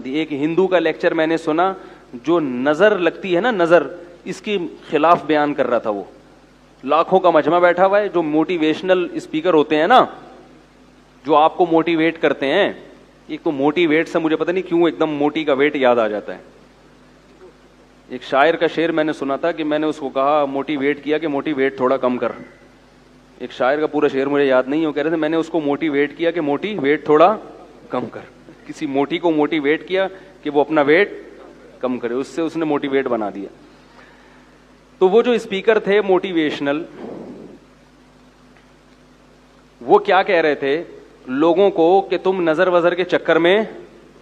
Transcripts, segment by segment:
تھی. ایک ہندو کا لیکچر میں نے سنا جو نظر لگتی ہے نا, نظر, اس کے خلاف بیان کر رہا تھا. وہ لاکھوں کا مجمع بیٹھا ہوا ہے, جو موٹیویشنل اسپیکر ہوتے ہیں نا, جو آپ کو موٹیویٹ کرتے ہیں. ایک تو موٹیویٹ سے مجھے پتہ نہیں کیوں ایک دم موٹی کا ویٹ یاد آ جاتا ہے. ایک شاعر کا شعر میں نے سنا تھا کہ میں نے اس کو کہا موٹیویٹ کیا کہ موٹی ویٹ تھوڑا کم کر. ایک شاعر کا پورا شعر مجھے یاد نہیں ہے, وہ کہہ رہے تھے میں نے اس کو موٹیویٹ کیا کہ موٹی ویٹ تھوڑا کم کر. کسی موٹی کو موٹیویٹ کیا کہ وہ اپنا ویٹ کم کرے, اس سے اس نے موٹیویٹ بنا دیا. تو وہ جو اسپیکر تھے موٹیویشنل, وہ کیا کہہ رہے تھے لوگوں کو کہ تم نظر وظر کے چکر میں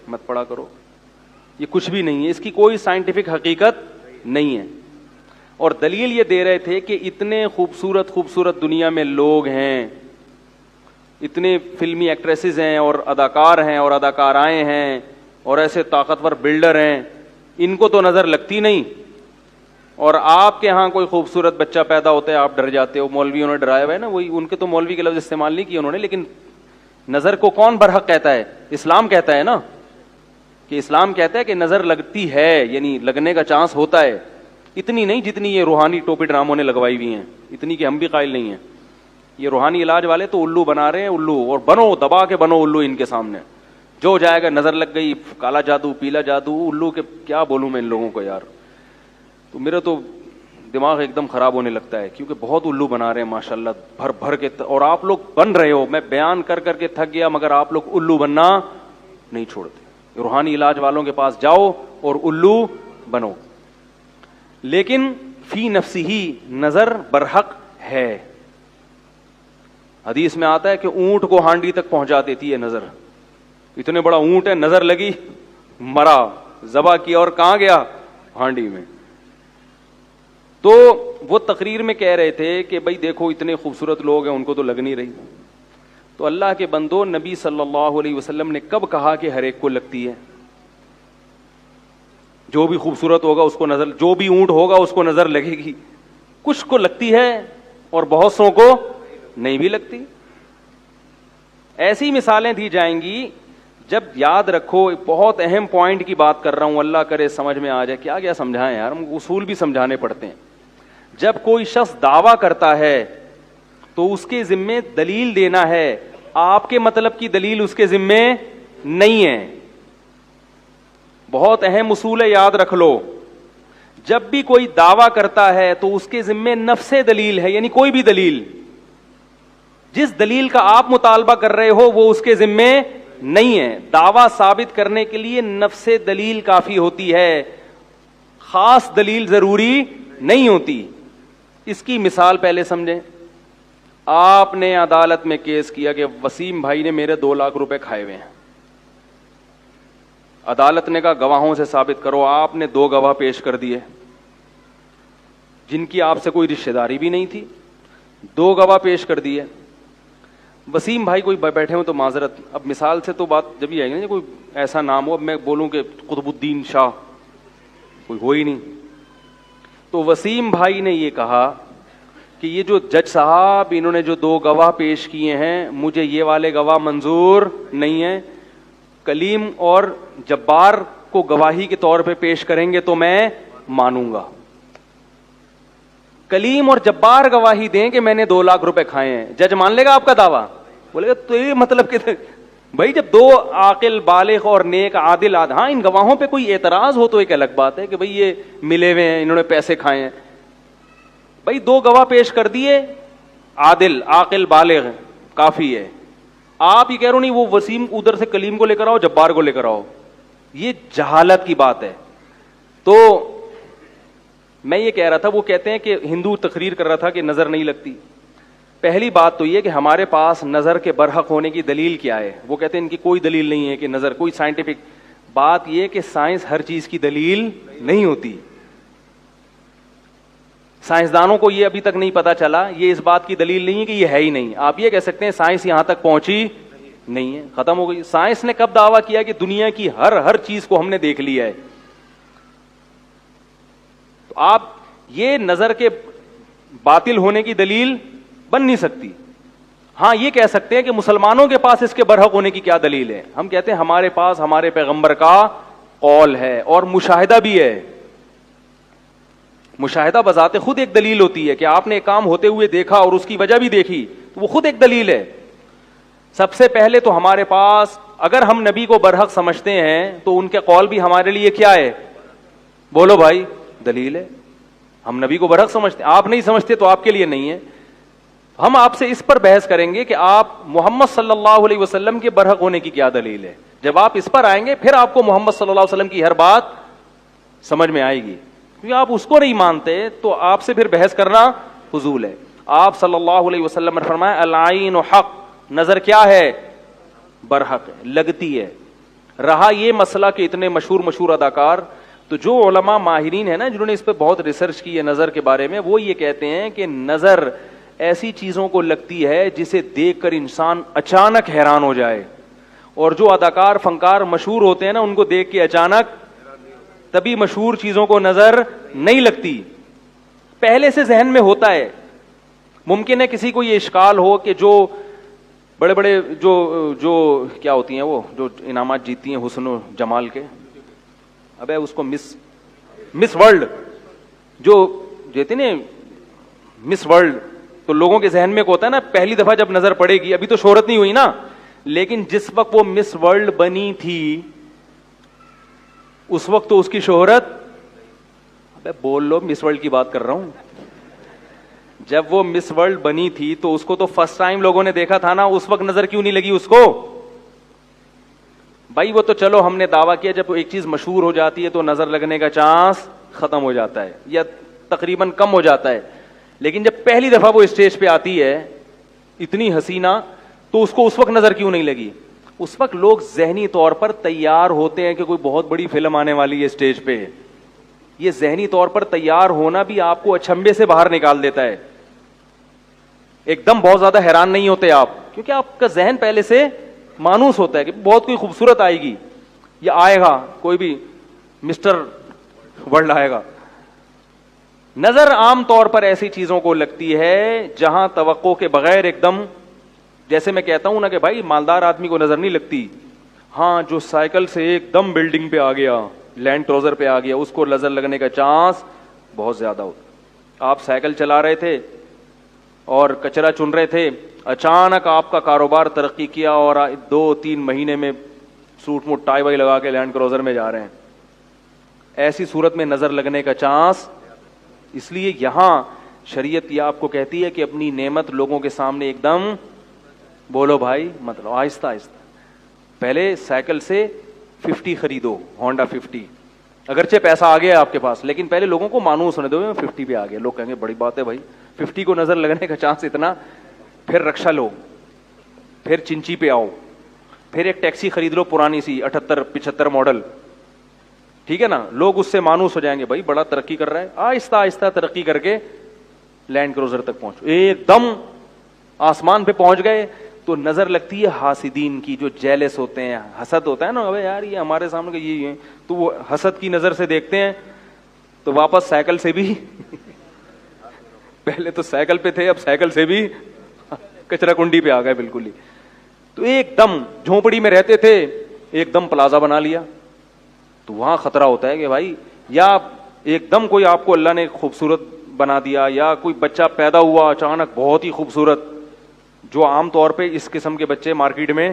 مت پڑا کرو, یہ کچھ بھی نہیں ہے, اس کی کوئی سائنٹیفک حقیقت نہیں ہے. اور دلیل یہ دے رہے تھے کہ اتنے خوبصورت خوبصورت دنیا میں لوگ ہیں, اتنے فلمی ایکٹریسز ہیں اور اداکار ہیں اور اداکارائیں ہیں اور ایسے طاقتور بلڈر ہیں, ان کو تو نظر لگتی نہیں. اور آپ کے ہاں کوئی خوبصورت بچہ پیدا ہوتا ہے آپ ڈر جاتے ہو. مولویوں نے ڈرایا ہوا ہے نا, وہی ان کے تو مولوی کے لفظ استعمال نہیں کیے انہوں نے, لیکن نظر کو کون برحق کہتا ہے؟ اسلام کہتا ہے نا, کہ اسلام کہتا ہے کہ نظر لگتی ہے, یعنی لگنے کا چانس ہوتا ہے. اتنی نہیں جتنی یہ روحانی ٹوپی ڈراموں نے لگوائی ہوئی ہیں, اتنی کہ ہم بھی قائل نہیں ہیں. یہ روحانی علاج والے تو الو بنا رہے ہیں, الو, اور بنو دبا کے بنو الو ان کے سامنے. جو جائے گا نظر لگ گئی, کالا جادو پیلا جادو, الو کے کیا بولوں میں ان لوگوں کو یار. تو میرا تو دماغ ایک دم خراب ہونے لگتا ہے, کیونکہ بہت الو بنا رہے ہیں ماشاءاللہ بھر بھر کے, اور آپ لوگ بن رہے ہو. میں بیان کر کر کے تھک گیا, مگر آپ لوگ الو بننا نہیں چھوڑتے. روحانی علاج والوں کے پاس جاؤ اور الو بنو. لیکن فی نفسی نظر برحق ہے. حدیث میں آتا ہے کہ اونٹ کو ہانڈی تک پہنچا دیتی ہے نظر. اتنے بڑا اونٹ ہے, نظر لگی مرا, ذبح کیا اور کہاں گیا؟ ہانڈی میں. تو وہ تقریر میں کہہ رہے تھے کہ بھائی دیکھو اتنے خوبصورت لوگ ہیں, ان کو تو لگ نہیں رہی. تو اللہ کے بندو, نبی صلی اللہ علیہ وسلم نے کب کہا کہ ہر ایک کو لگتی ہے؟ جو بھی خوبصورت ہوگا اس کو نظر, جو بھی اونٹ ہوگا اس کو نظر لگے گی. کچھ کو لگتی ہے اور بہت سو کو نہیں بھی لگتی. ایسی مثالیں دی جائیں گی. جب یاد رکھو, بہت اہم پوائنٹ کی بات کر رہا ہوں, اللہ کرے سمجھ میں آ جائے. کیا کیا سمجھائیں یار, ہم اصول بھی سمجھانے پڑتے ہیں. جب کوئی شخص دعویٰ کرتا ہے تو اس کے ذمے دلیل دینا ہے. آپ کے مطلب کی دلیل اس کے ذمے نہیں ہے. بہت اہم اصول ہے, یاد رکھ لو. جب بھی کوئی دعویٰ کرتا ہے تو اس کے ذمے نفس دلیل ہے, یعنی کوئی بھی دلیل. جس دلیل کا آپ مطالبہ کر رہے ہو وہ اس کے ذمے نہیں ہے. دعویٰ ثابت کرنے کے لیے نفس دلیل کافی ہوتی ہے, خاص دلیل ضروری نہیں ہوتی. اس کی مثال پہلے سمجھیں. آپ نے عدالت میں کیس کیا کہ وسیم بھائی نے میرے 2 لاکھ روپے کھائے ہوئے ہیں. عدالت نے کہا گواہوں سے ثابت کرو. آپ نے 2 گواہ پیش کر دیے جن کی آپ سے کوئی رشتہ داری بھی نہیں تھی. 2 گواہ پیش کر دیے. وسیم بھائی کوئی بیٹھے ہوں تو معذرت, اب مثال سے تو بات جب یہ آئے گی نا, کوئی ایسا نام ہو, اب میں بولوں کہ قطب الدین شاہ, کوئی ہو ہی نہیں. تو وسیم بھائی نے یہ کہا کہ یہ جو جج صاحب انہوں نے جو 2 گواہ پیش کیے ہیں, مجھے یہ والے گواہ منظور نہیں ہیں. کلیم اور جبار کو گواہی کے طور پہ پیش کریں گے تو میں مانوں گا. کلیم اور جبار گواہی دیں کہ میں نے 2 لاکھ روپے کھائے ہیں, جج مان لے گا آپ کا دعویٰ؟ بولے گا تو یہ مطلب کہ بھائی جب 2 عاقل بالغ اور نیک عادل ہاں ان گواہوں پہ کوئی اعتراض ہو تو ایک الگ بات ہے کہ بھئی یہ ملے ہوئے ہیں, انہوں نے پیسے کھائے ہیں. بھئی 2 گواہ پیش کر دیے, عادل عاقل بالغ, کافی ہے. آپ یہ کہہ رہو نہیں وہ وسیم ادھر سے کلیم کو لے کر آؤ, جبار کو لے کر آؤ, یہ جہالت کی بات ہے. تو میں یہ کہہ رہا تھا, وہ کہتے ہیں کہ ہندو تقریر کر رہا تھا کہ نظر نہیں لگتی. پہلی بات تو یہ کہ ہمارے پاس نظر کے برحق ہونے کی دلیل کیا ہے. وہ کہتے ہیں ان کی کوئی دلیل نہیں ہے کہ نظر, کوئی سائنٹیفک بات. یہ کہ سائنس ہر چیز کی دلیل نہیں ہوتی. سائنسدانوں کو یہ ابھی تک نہیں پتا چلا, یہ اس بات کی دلیل نہیں ہے کہ یہ ہے ہی نہیں. آپ یہ کہہ سکتے ہیں سائنس یہاں تک پہنچی نہیں ہے, ختم ہو گئی. سائنس نے کب دعویٰ کیا کہ دنیا کی ہر چیز کو ہم نے دیکھ لیا ہے؟ تو آپ یہ نظر کے باطل ہونے کی دلیل بن نہیں سکتی. ہاں یہ کہہ سکتے ہیں کہ مسلمانوں کے پاس اس کے برحق ہونے کی کیا دلیل ہے. ہم کہتے ہیں ہمارے پاس ہمارے پیغمبر کا قول ہے اور مشاہدہ بھی ہے. مشاہدہ بذات خود ایک دلیل ہوتی ہے کہ آپ نے ایک کام ہوتے ہوئے دیکھا اور اس کی وجہ بھی دیکھی, تو وہ خود ایک دلیل ہے. سب سے پہلے تو ہمارے پاس, اگر ہم نبی کو برحق سمجھتے ہیں تو ان کے قول بھی ہمارے لیے کیا ہے؟ بولو بھائی, دلیل ہے. ہم نبی کو برحق سمجھتے ہیں, آپ نہیں سمجھتے تو آپ کے لیے نہیں ہے. ہم آپ سے اس پر بحث کریں گے کہ آپ محمد صلی اللہ علیہ وسلم کے برحق ہونے کی کیا دلیل ہے. جب آپ اس پر آئیں گے پھر آپ کو محمد صلی اللہ علیہ وسلم کی ہر بات سمجھ میں آئے گی. کیونکہ آپ اس کو نہیں مانتے تو آپ سے پھر بحث کرنا فضول ہے. آپ صلی اللہ علیہ وسلم نے فرمایا العین حق, نظر کیا ہے؟ برحق ہے, لگتی ہے. رہا یہ مسئلہ کہ اتنے مشہور اداکار, تو جو علماء ماہرین ہیں نا جنہوں نے اس پہ بہت ریسرچ کی ہے نظر کے بارے میں, وہ یہ کہتے ہیں کہ نظر ایسی چیزوں کو لگتی ہے جسے دیکھ کر انسان اچانک حیران ہو جائے, اور جو اداکار فنکار مشہور ہوتے ہیں نا ان کو دیکھ کے اچانک, تبھی مشہور چیزوں کو نظر نہیں لگتی, پہلے سے ذہن میں ہوتا ہے. ممکن ہے کسی کو یہ اشکال ہو کہ جو بڑے بڑے جو کیا ہوتی ہیں وہ جو انعامات جیتتی ہیں حسن و جمال کے, ابے اس کو مس ورلڈ جو دیتے نا مس ورلڈ, تو لوگوں کے ذہن میں کو ہوتا ہے نا پہلی دفعہ جب نظر پڑے گی, ابھی تو شہرت نہیں ہوئی نا, لیکن جس وقت وہ مس ورلڈ بنی تھی اس وقت تو اس کی شہرت, ابے بول لو مس ورلڈ کی بات کر رہا ہوں. جب وہ مس ورلڈ بنی تھی تو اس کو تو فرسٹ ٹائم لوگوں نے دیکھا تھا نا, اس وقت نظر کیوں نہیں لگی اس کو؟ بھائی وہ تو چلو ہم نے دعویٰ کیا جب ایک چیز مشہور ہو جاتی ہے تو نظر لگنے کا چانس ختم ہو جاتا ہے یا تقریباً کم ہو جاتا ہے, لیکن جب پہلی دفعہ وہ اسٹیج پہ آتی ہے اتنی حسینہ, تو اس کو اس وقت نظر کیوں نہیں لگی؟ اس وقت لوگ ذہنی طور پر تیار ہوتے ہیں کہ کوئی بہت بڑی فلم آنے والی ہے اسٹیج پہ. یہ ذہنی طور پر تیار ہونا بھی آپ کو اچھمبے سے باہر نکال دیتا ہے. ایک دم بہت زیادہ حیران نہیں ہوتے آپ, کیونکہ آپ کا ذہن پہلے سے مانوس ہوتا ہے کہ بہت کوئی خوبصورت آئے گی یا آئے گا, کوئی بھی مسٹر ورلڈ آئے گا. نظر عام طور پر ایسی چیزوں کو لگتی ہے جہاں توقع کے بغیر ایک دم, جیسے میں کہتا ہوں نا کہ بھائی مالدار آدمی کو نظر نہیں لگتی, ہاں جو سائیکل سے ایک دم بلڈنگ پہ آ گیا, لینڈ کروزر پہ آ گیا, اس کو نظر لگنے کا چانس بہت زیادہ ہوتا. آپ سائیکل چلا رہے تھے اور کچرا چن رہے تھے, اچانک آپ کا کاروبار ترقی کیا اور 2-3 مہینے میں سوٹ موٹ ٹائی وائی لگا کے لینڈ کروزر میں جا رہے ہیں, ایسی صورت میں نظر لگنے کا چانس. اس لیے یہاں شریعت یہ آپ کو کہتی ہے کہ اپنی نعمت لوگوں کے سامنے ایک دم, بولو بھائی مطلب آہستہ آہستہ, پہلے سائیکل سے 50 خریدو, ہونڈا 50, اگرچہ پیسہ آ گیا آپ کے پاس, لیکن پہلے لوگوں کو مانوس ہونے دو 50 پہ آ گیا. لوگ کہیں گے بڑی بات ہے بھائی 50 کو نظر لگنے کا چانس اتنا, پھر رکشا لو, پھر چنچی پہ آؤ, پھر ایک ٹیکسی خرید لو پرانی سی 78-75 ماڈل, ٹھیک ہے نا, لوگ اس سے مانوس ہو جائیں گے بھائی بڑا ترقی کر رہا ہے. آہستہ آہستہ ترقی کر کے لینڈ کروزر تک پہنچو, ایک دم آسمان پہ پہنچ گئے تو نظر لگتی ہے حاسدین کی, جو جیلس ہوتے ہیں, حسد ہوتا ہے نا, ابے یار یہ ہمارے سامنے یہ ہے, تو وہ حسد کی نظر سے دیکھتے ہیں, تو واپس سائیکل سے بھی پہلے تو سائیکل پہ تھے, اب سائیکل سے بھی کچرا کنڈی پہ آ گئے بالکل ہی. تو ایک دم جھونپڑی میں رہتے تھے, ایک دم پلازا بنا لیا, تو وہاں خطرہ ہوتا ہے کہ بھائی یا ایک دم کوئی آپ کو اللہ نے خوبصورت بنا دیا, یا کوئی بچہ پیدا ہوا اچانک بہت ہی خوبصورت, جو عام طور پہ اس قسم کے بچے مارکیٹ میں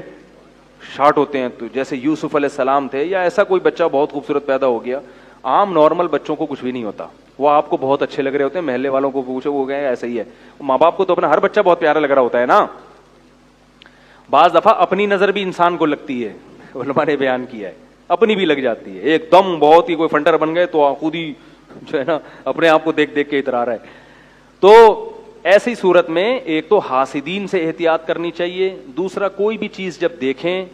شارٹ ہوتے ہیں, تو جیسے یوسف علیہ السلام تھے, یا ایسا کوئی بچہ بہت خوبصورت پیدا ہو گیا. عام نارمل بچوں کو کچھ بھی نہیں ہوتا, وہ آپ کو بہت اچھے لگ رہے ہوتے ہیں, محلے والوں کو پوچھو وہ گئے ایسا ہی ہے. ماں باپ کو تو اپنا ہر بچہ بہت پیارا لگ رہا ہوتا ہے نا. بعض دفعہ اپنی نظر بھی انسان کو لگتی ہے, علماء نے بیان کیا ہے, اپنی بھی لگ جاتی ہے. ایک دم بہت ہی کوئی فنٹر بن گئے تو خود ہی جو ہے نا اپنے آپ کو دیکھ دیکھ کے اترا رہا ہے. تو ایسی صورت میں ایک تو حاسدین سے احتیاط کرنی چاہیے, دوسرا کوئی بھی چیز جب دیکھیں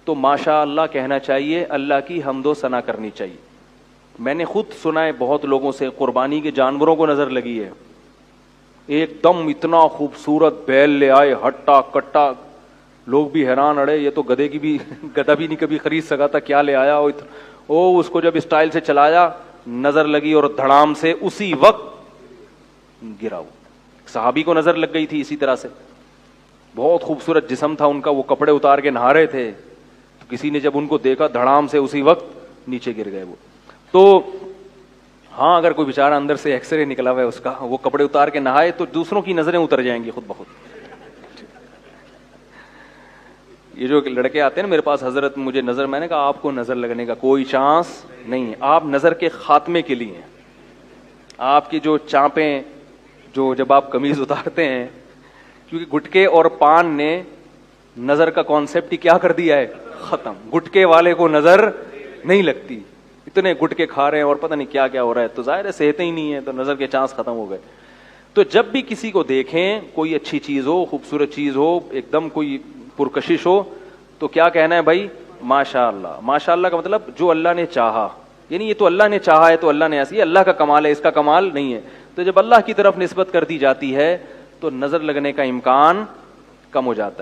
تو ماشاء اللہ کہنا چاہیے, اللہ کی حمد و ثنا کرنی چاہیے. میں نے خود سنا ہے بہت لوگوں سے, قربانی کے جانوروں کو نظر لگی ہے, ایک دم اتنا خوبصورت بیل لے آئے ہٹا کٹا, لوگ بھی حیران, اڑے یہ تو گدھے کی بھی گدھا بھی نہیں کبھی خرید سکا تھا, کیا لے آیا او. اس کو جب اسٹائل سے چلایا نظر لگی اور دھڑام سے اسی وقت گرا. وہ صحابی کو نظر لگ گئی تھی اسی طرح سے, بہت خوبصورت جسم تھا ان کا, وہ کپڑے اتار کے نہا رہے تھے, کسی نے جب ان کو دیکھا دھڑام سے اسی وقت نیچے گر گئے وہ. تو ہاں اگر کوئی بیچارہ اندر سے ایکس رے نکلا ہوا ہے اس کا, وہ کپڑے اتار کے نہائے تو دوسروں کی نظریں اتر جائیں گی خود بخود. یہ جو لڑکے آتے ہیں نا میرے پاس, حضرت مجھے نظر, میں نے کہا آپ کو نظر لگنے کا کوئی چانس نہیں ہے, آپ نظر کے خاتمے کے لیے ہیں. آپ کی جو چانپیں, جو جب آپ قمیض اتارتے ہیں, کیونکہ گٹکے اور پان نے نظر کا کانسیپٹ ہی کیا کر دیا ہے, ختم. گٹکے والے کو نظر نہیں لگتی, اتنے گٹکے کھا رہے ہیں اور پتہ نہیں کیا کیا ہو رہا ہے, تو ظاہر ہے صحتیں ہی نہیں ہے, تو نظر کے چانس ختم ہو گئے. تو جب بھی کسی کو دیکھیں, کوئی اچھی چیز ہو, خوبصورت چیز ہو, ایک دم کوئی پرکشش ہو, تو کیا کہنا ہے بھائی, ماشاء اللہ. ماشاء اللہ کا مطلب جو اللہ نے چاہا, یعنی یہ تو اللہ نے چاہا ہے تو اللہ نے ایسی, اللہ کا کمال ہے, اس کا کمال نہیں ہے. تو جب اللہ کی طرف نسبت کر دی جاتی ہے تو نظر لگنے کا امکان کم ہو جاتا ہے.